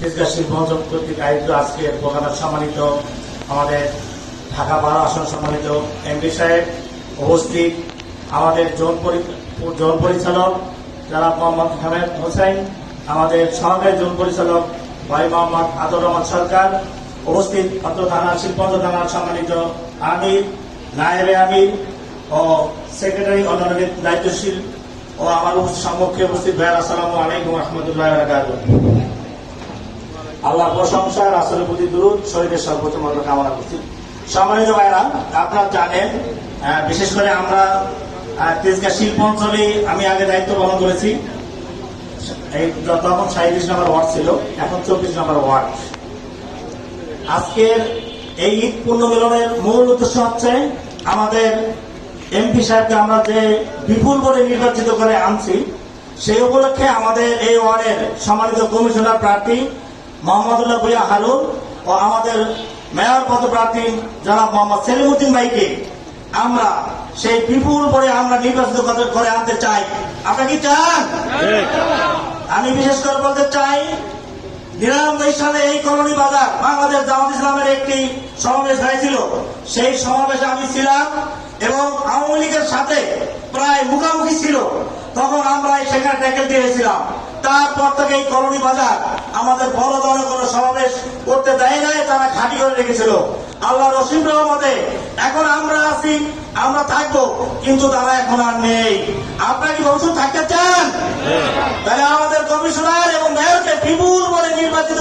তেজগাঁ শিল্প অঞ্চল কর্তৃক আয়োজিত আজকের প্রোগ্রামে সম্মানিত আমাদের ঢাকা 12 আসন সম্মানিত এমপি সাহেব উপস্থিত, আমাদের জোন পরিচালক জনাব মোহাম্মদ হামেদ হোসেন, আমাদের সহকারী জোন পরিচালক ভাই মোহাম্মদ আদর রহমান সরকার, উপস্থিত অত্র থানার শিল্পঞ্চল থানার সম্মানিত আমির, নায়েবে আমির ও সেক্রেটারি অন্যান্য দায়িত্বশীল ও আমার সম্মুখে উপস্থিত ভাইয়ের আসসালামু আলাইকুম রহমতুল্লাহ বারাকাতুহু। আল্লাহর প্রশংসা, রাসূলের প্রতি দুরূদ, শহীদের সর্বোচ্চ মর্যাদা কামনা করছি। সম্মানিত ভাইরা, আপনারা জানেন বিশেষ করে আমরা তেজগাঁ শিল্প অঞ্চলে আমি আগে দায়িত্ব পালন করেছি। তখন 37 নম্বর ওয়ার্ড ছিল, এখন 24 নম্বর ওয়ার্ড। আজকের এই ঈদ পূর্ণ মিলনের মূল উদ্দেশ্য হচ্ছে আমাদের এমপি সাহেবকে আমরা যে বিপুল ভোটে নির্বাচিত করে আনছি, সেই উপলক্ষে আমাদের এই ওয়ার্ডের সম্মানিত কমিশনার প্রার্থী মোহাম্মদুল্লাহ ভূঁইয়া হারুন ও আমাদের মেয়র পদপ্রার্থী জনাব মোহাম্মদ সেলিমউদ্দিন ভাইকে আমরা সেই বিপুল ভোটে আমরা নির্বাচিত করে আনতে চাই। আপনারা কি চান? আমি বিশেষ করে বলতে চাই, 99 সালে এই কলোনি বাজার বাংলাদেশ জামাত ইসলামের একটি সমাবেশ হয়েছিল। সেই সমাবেশে আমি ছিলাম এবং আওয়ামী লীগের সাথে প্রায় মুখোমুখি ছিল। তখন আমরা সেখানে ট্যাকেল দিয়েছিলাম। তারপর থেকে এই কলোনি বাজার আমাদের বড় ধরনের কোনো সমাবেশ করতে দেয় নাই, তারা ঘাঁটি করে রেখেছিল। আল্লাহর অসীম রহমতে এখন আমরা আছি, আমরা থাকবো, কিন্তু তারা এখন আর নেই। আপনারা কি ভবিষ্যৎ থাকতে চান? তাহলে আমাদের কমিশনার এবং মেয়রকে বিপুল বলে নির্বাচিত